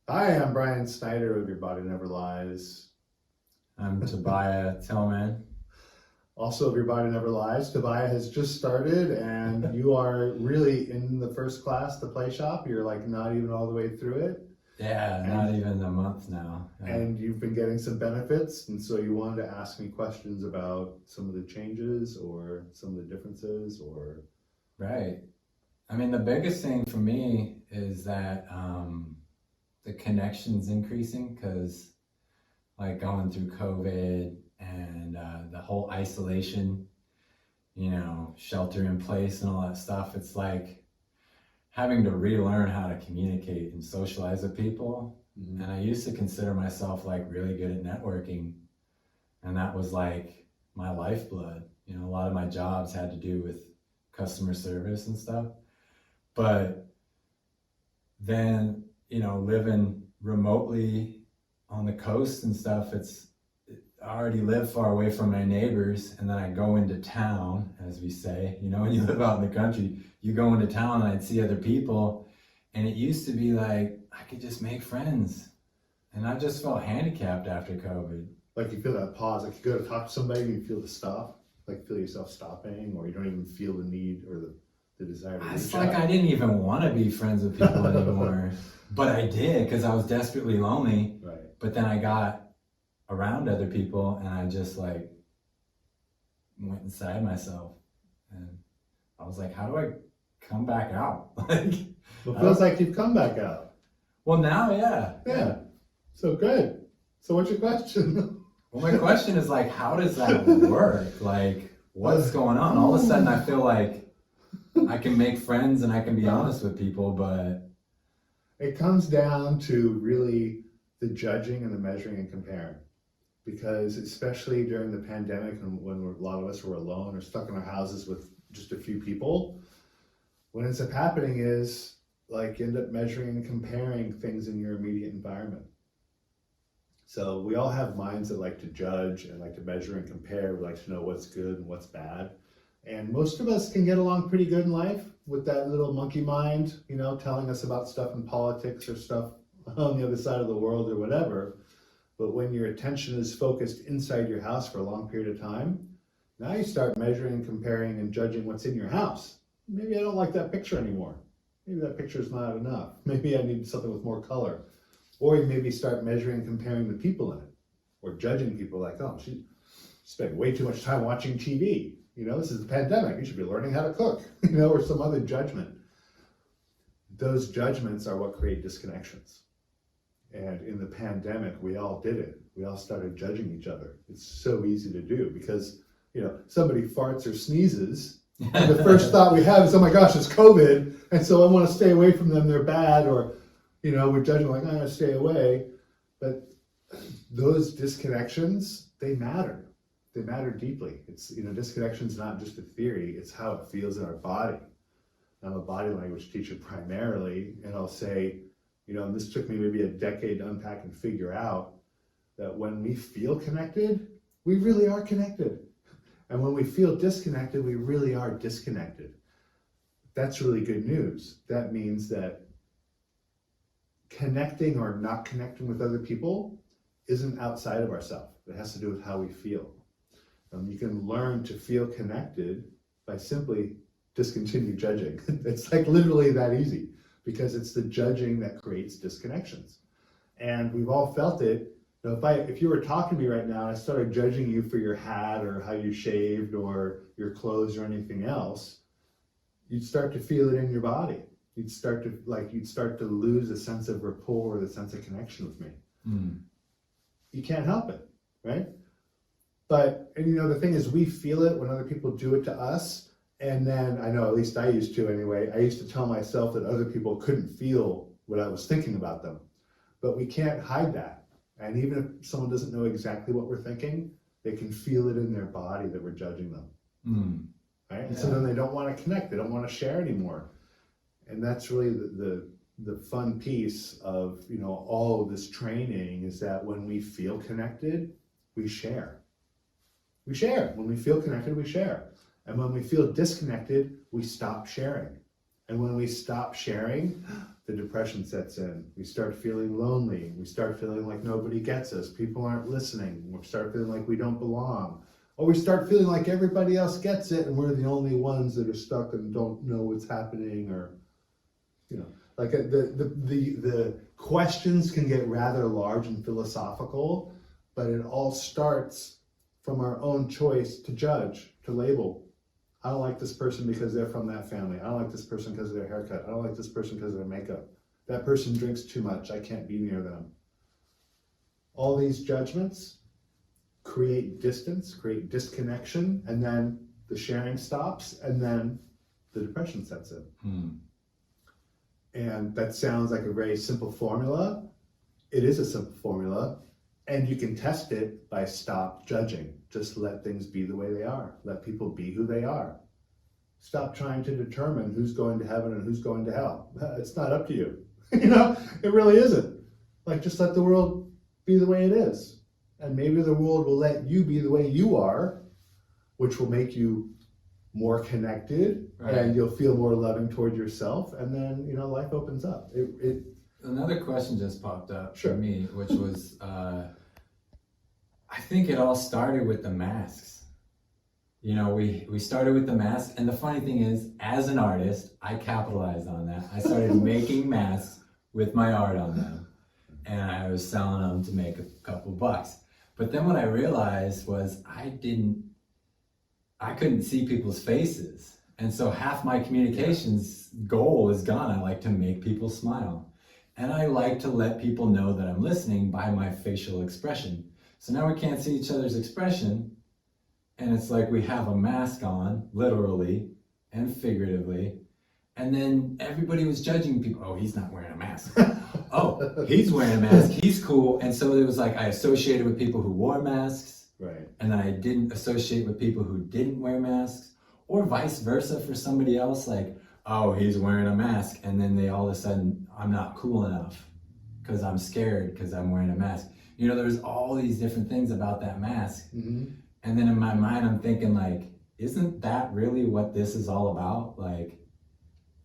Hi, I'm Brian Snyder of Your Body Never Lies. I'm Tobiah Tillman. Also of Your Body Never Lies. Tobiah has just started and you are really in the first class, the play shop. You're like not even all the way through it. Yeah, not And, even a month now. Yeah. and you've been getting some benefits. And so you wanted to ask me questions about some of the changes or some of the differences or... Right. I mean, the biggest thing for me is that the connection's increasing because, like, going through COVID and the whole isolation, shelter in place and all that stuff, it's like having to relearn how to communicate and socialize with people. Mhm. And I used to consider myself like really good at networking, and that was like my lifeblood. A lot of my jobs had to do with customer service and stuff. But then, living remotely on the coast and stuff, I already live far away from my neighbors, and then I go into town, as we say. When you live out in the country, you go into town and I'd see other people, and it used to be like I could just make friends, and I just felt handicapped after COVID. Like you feel that pause, like you go to talk to somebody and you feel the stop, like feel yourself stopping, or you don't even feel the need or the desire to It's reach like out. I didn't even want to be friends with people anymore, but I did because I was desperately lonely. Right. But then I got around other people and I just like went inside myself, and I was like, how do I come back out? Like, Well, it feels like you've come back out. well, now, yeah. Yeah. So good. So what's your question? Well, my question is like, how does that work? Like, what's going on? All of a sudden, I feel like I can make friends and I can be honest with people, but It comes down to really the judging and the measuring and comparing. Because especially during the pandemic and when a lot of us were alone or stuck in our houses with just a few people, what ends up happening is like you end up measuring and comparing things in your immediate environment. So we all have minds that like to judge and like to measure and compare. We like to know what's good and what's bad. And most of us can get along pretty good in life with that little monkey mind, telling us about stuff in politics or stuff on the other side of the world or whatever. But when your attention is focused inside your house for a long period of time, now you start measuring, comparing, and judging what's in your house. Maybe I don't like that picture anymore. Maybe that picture is not enough. Maybe I need something with more color. Or you maybe start measuring and comparing the people in it, or judging people like, oh, she spent way too much time watching TV. This is the pandemic. You should be learning how to cook, or some other judgment. Those judgments are what create disconnections. And in the pandemic, we all did it. We all started judging each other. It's so easy to do because, somebody farts or sneezes, and the first thought we have is, oh my gosh, it's COVID, and so I want to stay away from them, they're bad, or, we're judging like, I'm going to stay away. But those disconnections, they matter. They matter deeply. It's, disconnection's not just a theory, it's how it feels in our body. I'm a body language teacher primarily, and I'll say, and this took me maybe a decade to unpack and figure out that when we feel connected, we really are connected. And when we feel disconnected, we really are disconnected. That's really good news. That means that connecting or not connecting with other people isn't outside of ourselves. It has to do with how we feel. You can learn to feel connected by simply discontinue judging. It's like literally that easy, because it's the judging that creates disconnections. And we've all felt it. If you were talking to me right now and I started judging you for your hat or how you shaved or your clothes or anything else, you'd start to feel it in your body. You'd start to lose a sense of rapport or the sense of connection with me. You can't help it, right? But, the thing is, we feel it when other people do it to us. And then, I know, at least I used to anyway, I used to tell myself that other people couldn't feel what I was thinking about them. But we can't hide that. And even if someone doesn't know exactly what we're thinking, they can feel it in their body that we're judging them. Right? And so then they don't want to connect, they don't want to share anymore. And that's really the fun piece of, all of this training, is that when we feel connected, we share. We share. When we feel connected, we share. And when we feel disconnected, we stop sharing. And when we stop sharing, the depression sets in. We start feeling lonely. We start feeling like nobody gets us. People aren't listening. We start feeling like we don't belong. Or we start feeling like everybody else gets it and we're the only ones that are stuck and don't know what's happening, or, you know, like the questions can get rather large and philosophical, but it all starts from our own choice to judge, to label. I don't like this person because they're from that family. I don't like this person because of their haircut. I don't like this person because of their makeup. That person drinks too much. I can't be near them. All these judgments create distance, create disconnection, and then the sharing stops, and then the depression sets in. And that sounds like a very simple formula. It is a simple formula, and you can test it by stop judging. Just let things be the way they are. Let people be who they are. Stop trying to determine who's going to heaven and who's going to hell. It's not up to you. You know, it really isn't. Like, just let the world be the way it is. And maybe the world will let you be the way you are, which will make you more connected, right, and you'll feel more loving toward yourself. And then, you know, life opens up. Another question just popped up Sure. for me, which was, I think it all started with the masks. You know, we started with the masks, and the funny thing is, as an artist, I capitalized on that. I started making masks with my art on them, and I was selling them to make a couple bucks. But then what I realized was I couldn't see people's faces. And so half my communications goal is gone. I like to make people smile. And I like to let people know that I'm listening by my facial expression. So now we can't see each other's expression. And it's like we have a mask on, literally and figuratively. And then everybody was judging people. Oh, he's not wearing a mask. Oh, he's wearing a mask. He's cool. And so it was like I associated with people who wore masks. Right. And then I didn't associate with people who didn't wear masks. Or vice versa for somebody else. Like, oh, he's wearing a mask. And then they all of a sudden, I'm not cool enough because I'm scared because I'm wearing a mask. You know, there's all these different things about that mask. Mm-hmm. And then in my mind, I'm thinking like, isn't that really what this is all about? Like,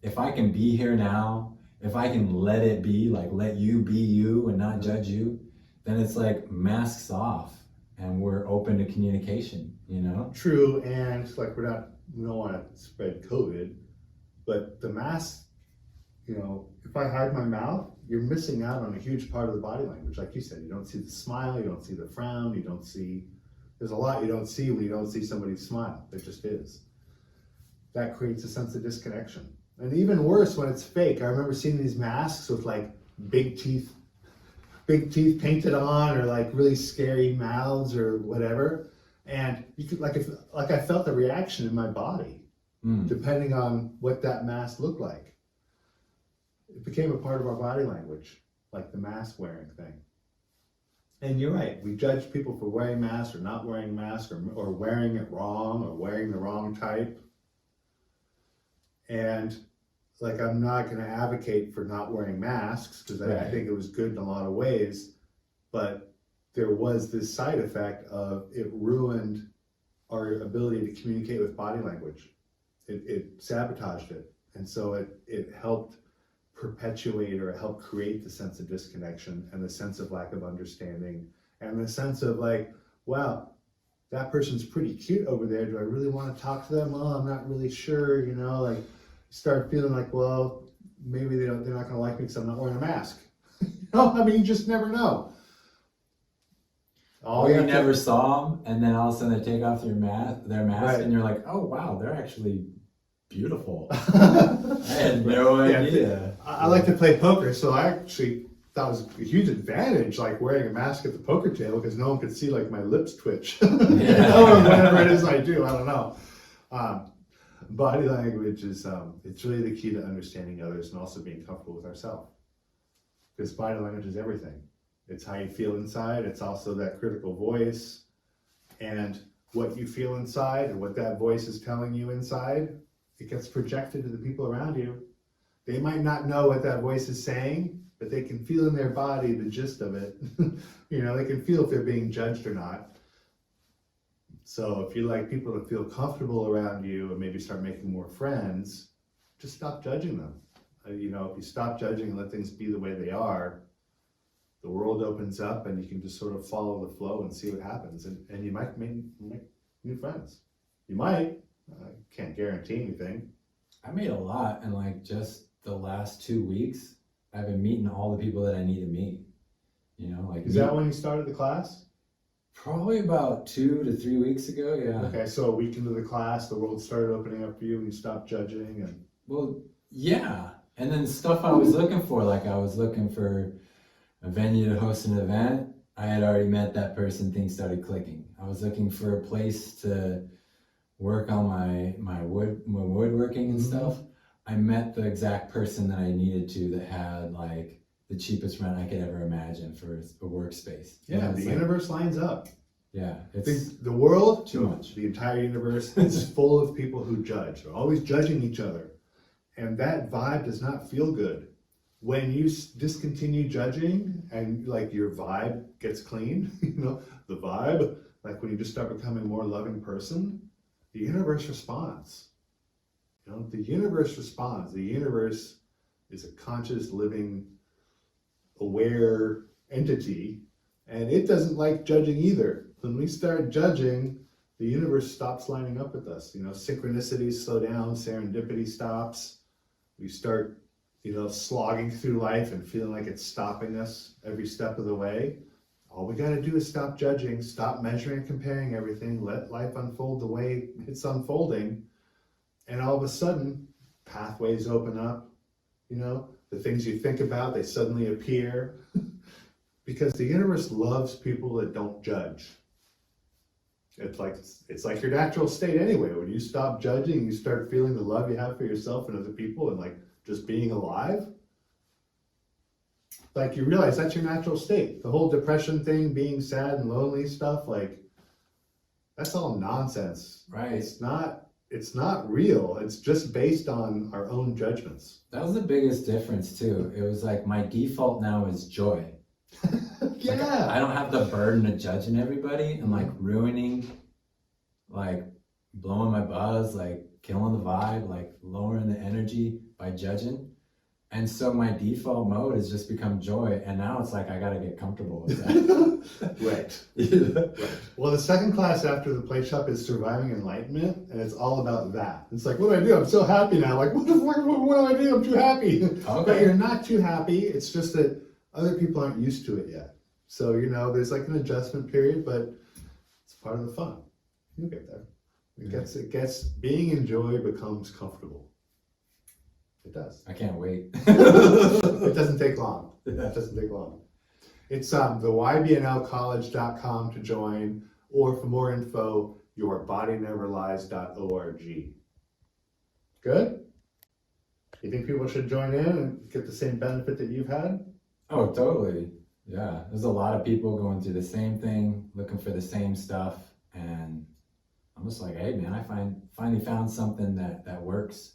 if I can be here now, if I can let it be, like let you be you and not judge you, then it's like masks off and we're open to communication, you know? True, and like we don't want to spread COVID, but the mask, you know, if I hide my mouth, you're missing out on a huge part of the body language. Like you said, you don't see the smile, you don't see the frown, there's a lot you don't see when you don't see somebody smile. There just is. That creates a sense of disconnection. And even worse when it's fake. I remember seeing these masks with like big teeth painted on, or like really scary mouths or whatever. And you could I felt the reaction in my body, depending on what that mask looked like. It became a part of our body language, like the mask wearing thing. And you're right, we judge people for wearing masks or not wearing masks, or wearing it wrong, or wearing the wrong type. And like, I'm not going to advocate for not wearing masks, because I think it was good in a lot of ways, but there was this side effect of it ruined our ability to communicate with body language. It sabotaged it. And so it helped perpetuate, or help create the sense of disconnection and the sense of lack of understanding and the sense of like, wow, that person's pretty cute over there. Do I really want to talk to them? Oh, I'm not really sure, you know, like start feeling like, well, maybe they're not going to like me because I'm not wearing a mask. No, I mean, you just never know. Or you never saw them, and then all of a sudden they take off their mask, Right. and you're like, oh wow, they're actually beautiful. I had no idea. I like to play poker, so I actually thought it was a huge advantage, like wearing a mask at the poker table, because no one could see like my lips twitch. You know, or whatever it is I do, I don't know. Body language is it's really the key to understanding others and also being comfortable with ourselves. Because body language is everything. It's how you feel inside. It's also that critical voice, and what you feel inside and what that voice is telling you inside, it gets projected to the people around you. They might not know what that voice is saying, but they can feel in their body the gist of it. You know, they can feel if they're being judged or not. So if you like people to feel comfortable around you and maybe start making more friends, just stop judging them. you know, if you stop judging and let things be the way they are, the world opens up and you can just sort of follow the flow and see what happens. And you might make new friends. You might. I can't guarantee anything. I made a lot in like just the last 2 weeks. I've been meeting all the people that I need to meet. You know, like Is that when you started the class? probably about 2 to 3 weeks ago. Yeah. Okay, so a week into the class, the world started opening up for you and you stopped judging and Well, yeah. And then stuff I was looking for, like I was looking for a venue to host an event. I had already met that person, things started clicking. I was looking for a place to work on my woodworking and Mhm. stuff. I met the exact person that I needed to that had like the cheapest rent I could ever imagine for a workspace. You know, yeah, it's the like- universe lines up. Yeah, it's The world, too much. the entire universe is full of people who judge. They're always judging each other. And that vibe does not feel good. When you discontinue judging and like your vibe gets clean, you know, the vibe, like when you just start becoming a more loving person, the universe responds. You know, the universe responds. The universe is a conscious, living, aware entity, and it doesn't like judging either. When we start judging, the universe stops lining up with us. You know, synchronicities slow down, serendipity stops. We start, you know, slogging through life and feeling like it's stopping us every step of the way. All we got to do is stop judging, stop measuring and comparing everything, let life unfold the way it's unfolding, and all of a sudden, pathways open up. You know, the things you think about, they suddenly appear. Because the universe loves people that don't judge. It's like your natural state anyway. When you stop judging, you start feeling the love you have for yourself and other people and like just being alive. Like you realize that's your natural state. The whole depression thing, being sad and lonely stuff, like that's all nonsense. right. It's not real. It's just based on our own judgments. That was the biggest difference too. It was like my default now is joy. Like, I don't have the burden of judging everybody and like ruining, like blowing my buzz, like killing the vibe, like lowering the energy by judging. And so my default mode has just become joy. And now it's like I gotta get comfortable with that. Right. Yeah. Right. Well, the second class after the play shop is Surviving Enlightenment, and it's all about that. It's like, what do I do? I'm so happy now. Like, what do I do? I'm too happy. Okay. But you're not too happy. It's just that other people aren't used to it yet. So, you know, there's like an adjustment period, but it's part of the fun. You'll get there. It gets, being in joy becomes comfortable. It does. I can't wait. It doesn't take long. It doesn't take long. It's the ybnlcollege.com to join, or for more info, yourbodyneverlies.org. Good? You think people should join in and get the same benefit that you've had? Oh, totally. Yeah. There's a lot of people going through the same thing, looking for the same stuff. And I'm just like, hey man, I finally found something that works.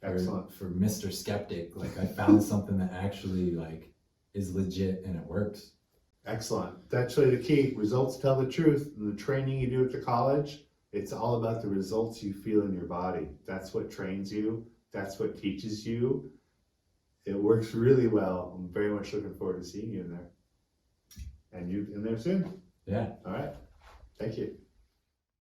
Excellent. For Mr. Skeptic. Like I found something that actually like is legit and it works. Excellent. That's really the key. Results tell the truth. And the training you do at the college, it's all about the results you feel in your body. That's what trains you. That's what teaches you. It works really well. I'm very much looking forward to seeing you in there. And you in there soon. Yeah. All right. Thank you.